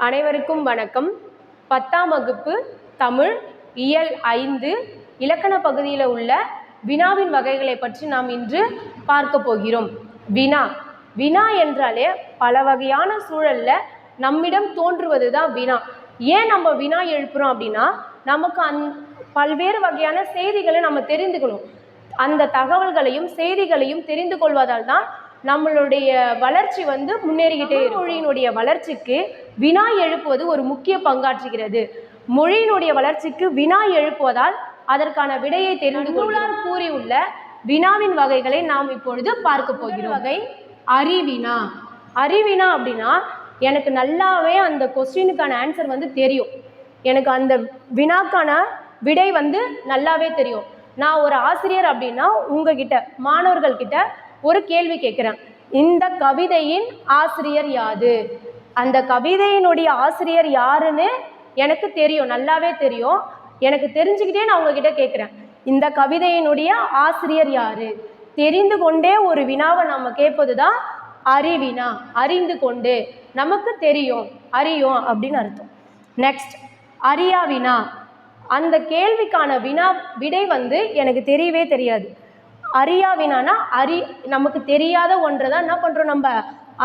அனைவருக்கும் வணக்கம். 10ஆம் வகுப்பு தமிழ் இயல் 5 இலக்கண பகுதியில் உள்ள வினாவின் வகைகளை பற்றி நாம் இன்று பார்க்க போகிறோம். வினா வினா என்றாலே பல வகையான சூழல்ல நம்மிடம் தோன்றுவது தான் வினா. ஏன் நம்ம வினா எழுப்புறோம் அப்படின்னா, நமக்கு பல்வேறு வகையான செய்திகளை நம்ம தெரிந்துக்கணும். அந்த தகவல்களையும் செய்திகளையும் தெரிந்து கொள்வதால் தான் நம்மளுடைய வளர்ச்சி முன்னேறிக்கிட்டே இருக்கும். மொழியினுடைய வளர்ச்சிக்கு வினா எழுப்புவது ஒரு முக்கிய பங்காற்றுகிறது. மொழியினுடைய வளர்ச்சிக்கு வினா எழுப்புவதால் அதற்கான விடையை தெரிந்து கொள்ளார் கூறியுள்ள வினாவின் வகைகளை நாம் இப்பொழுது பார்க்க போகிறோம். வகை அறிவினா. அறிவினா அப்படின்னா, எனக்கு நல்லாவே அந்த கொஸ்டினுக்கான ஆன்சர் தெரியும். எனக்கு அந்த வினாக்கான விடை நல்லாவே தெரியும். நான் ஒரு ஆசிரியர் அப்படின்னா உங்ககிட்ட மாணவர்கள்கிட்ட ஒரு கேள்வி கேட்குறேன். இந்த கவிதையின் ஆசிரியர் யாது? அந்த கவிதையினுடைய ஆசிரியர் யாருன்னு எனக்கு தெரியும், நல்லாவே தெரியும். எனக்கு தெரிஞ்சுக்கிட்டே நான் உங்ககிட்ட கேட்குறேன், இந்த கவிதையினுடைய ஆசிரியர் யாரு? தெரிந்து கொண்டே ஒரு வினாவை நம்ம கேட்பது தான் அறிவினா. அறிந்து கொண்டு, நமக்கு தெரியும், அறியும் அப்படின்னு அர்த்தம். நெக்ஸ்ட் அறியா வினா. அந்த கேள்விக்கான விடை எனக்கு தெரியவே தெரியாது. அறியா வினானா நமக்கு தெரியாத ஒன்றை தான் என்ன பண்ணுறோம், நம்ம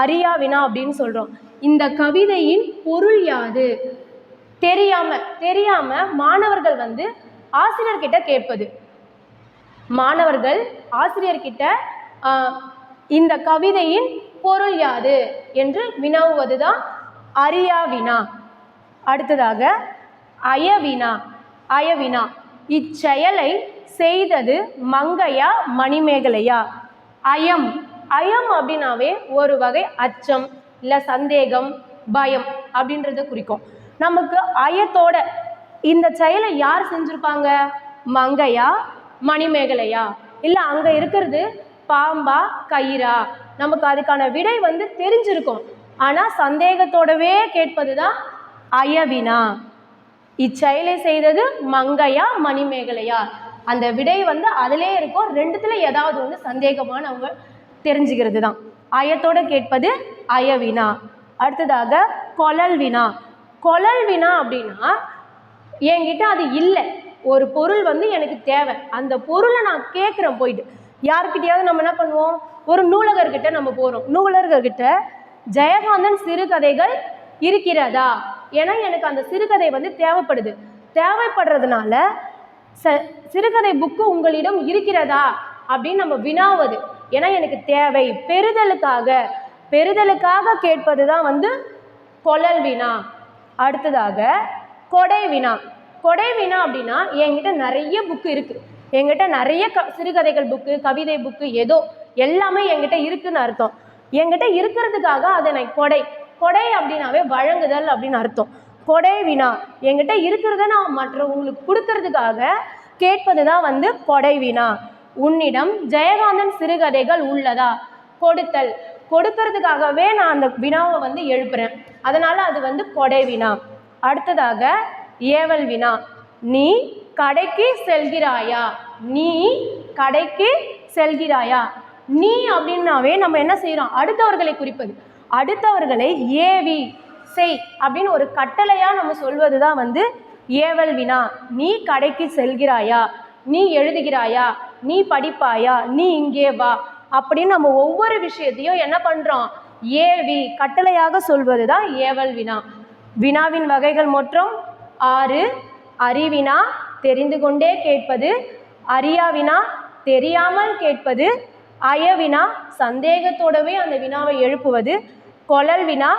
அறியா வினா அப்படின்னு சொல்கிறோம். இந்த கவிதையின் பொருள் யாது? தெரியாம மாணவர்கள் ஆசிரியர்கிட்ட கேட்பது. மாணவர்கள் ஆசிரியர்கிட்ட இந்த கவிதையின் பொருள் யாது என்று வினவுவது தான் அறியா வினா. அடுத்ததாக அயவினா. அயவினா, இச்செயலை செய்தது மங்கையா மணிமேகலையா? அயம். அயம் அப்படின்னாவே ஒரு வகை அச்சம், இல்லை சந்தேகம், பயம் அப்படின்றத குறிக்கும். நமக்கு அயத்தோட இந்த செயலை யார் செஞ்சுருப்பாங்க? மங்கையா மணிமேகலையா? இல்லை அங்கே இருக்கிறது பாம்பா கயிறா? நமக்கு அதுக்கான விடை தெரிஞ்சிருக்கும். ஆனால் சந்தேகத்தோடவே கேட்பது தான் அயவினா. இச்செயலை செய்தது மங்கையா மணிமேகலையா? அந்த விடை அதிலே இருக்கும். ரெண்டுத்துல ஏதாவது ஒன்று சந்தேகமான அவங்க தெரிஞ்சுக்கிறது தான். அயத்தோட கேட்பது அயவினா. அடுத்ததாக கொழல் வினா. கொழல் வினா அப்படின்னா, என்கிட்ட அது இல்லை, ஒரு பொருள் எனக்கு தேவை, அந்த பொருளை நான் கேட்குறேன். போயிட்டு யாருக்கிட்டையாவது நம்ம என்ன பண்ணுவோம், ஒரு நூலகர்கிட்ட நம்ம போகிறோம். நூலகர்கிட்ட ஜெயகாந்தன் சிறுகதைகள் இருக்கிறதா? ஏன்னா எனக்கு அந்த சிறுகதை தேவைப்படுது. தேவைப்படுறதுனால சிறுகதை புக்கு உங்களிடம் இருக்கிறதா அப்படின்னு நம்ம வினாவது. ஏன்னா எனக்கு தேவை, பெறுதலுக்காக கேட்பது தான் கொழல் வினா. அடுத்ததாக கொடை வினா. கொடை வினா அப்படின்னா, என்கிட்ட நிறைய புக்கு இருக்குது, என்கிட்ட நிறைய சிறுகதைகள் புக்கு, கவிதை புக்கு, ஏதோ எல்லாமே என்கிட்ட இருக்குன்னு அர்த்தம். என்கிட்ட இருக்கிறதுக்காக அதை நான் கொடை அப்படின்னாவே வழங்குதல் அப்படின்னு அர்த்தம். கொடை வினா, என்கிட்ட இருக்கிறத நான் மற்றவங்களுக்கு கொடுக்கறதுக்காக கேட்பது தான் கொடை வினா. உன்னிடம் ஜெயகாந்தன் சிறுகதைகள் உள்ளதா? கொடுத்தல், கொடுக்கறதுக்காகவே நான் அந்த வினாவை எழுப்புறேன், அதனால அது கொடை வினா. அடுத்ததாக ஏவல் வினா. நீ கடைக்கு செல்கிறாயா? நீ கடைக்கு செல்கிறாயா? நீ அப்படின்னாவே நம்ம என்ன செய்யறோம், அடுத்தவர்களை குறிப்பது. அடுத்தவர்களை ஏவி செய் அப்படின்னு ஒரு கட்டளையா நம்ம சொல்வது தான் ஏவல் வினா. நீ கடைக்கு செல்கிறாயா? நீ எழுதுகிறாயா? நீ படிப்பாயா? நீ இங்கே வா அப்படின்னு நம்ம ஒவ்வொரு விஷயத்தையும் என்ன பண்றோம், ஏவி கட்டளையாக சொல்வது தான் ஏவல் வினா. வினாவின் வகைகள் மொத்தம் 6. அறிவினா, தெரிந்து கொண்டே கேட்பது. அறியா வினா, தெரியாமல் கேட்பது. அயவினா, சந்தேகத்தோடவே அந்த வினாவை எழுப்புவது. கொழல் வினா,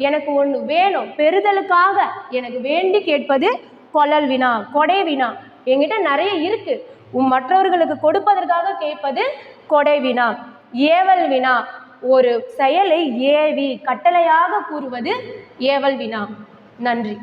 எனக்கு ஒன்று வேணும், பெறுதலுக்காக எனக்கு வேண்டி கேட்பது கொழல் வினா. கொடை வினா, என்கிட்ட நிறைய இருக்கு, மற்றவர்களுக்கு கொடுப்பதற்காக கேட்பது கொடை வினா. ஏவல் வினா, ஒரு செயலை ஏவி கட்டளையாக கூறுவது ஏவல் வினா. நன்றி.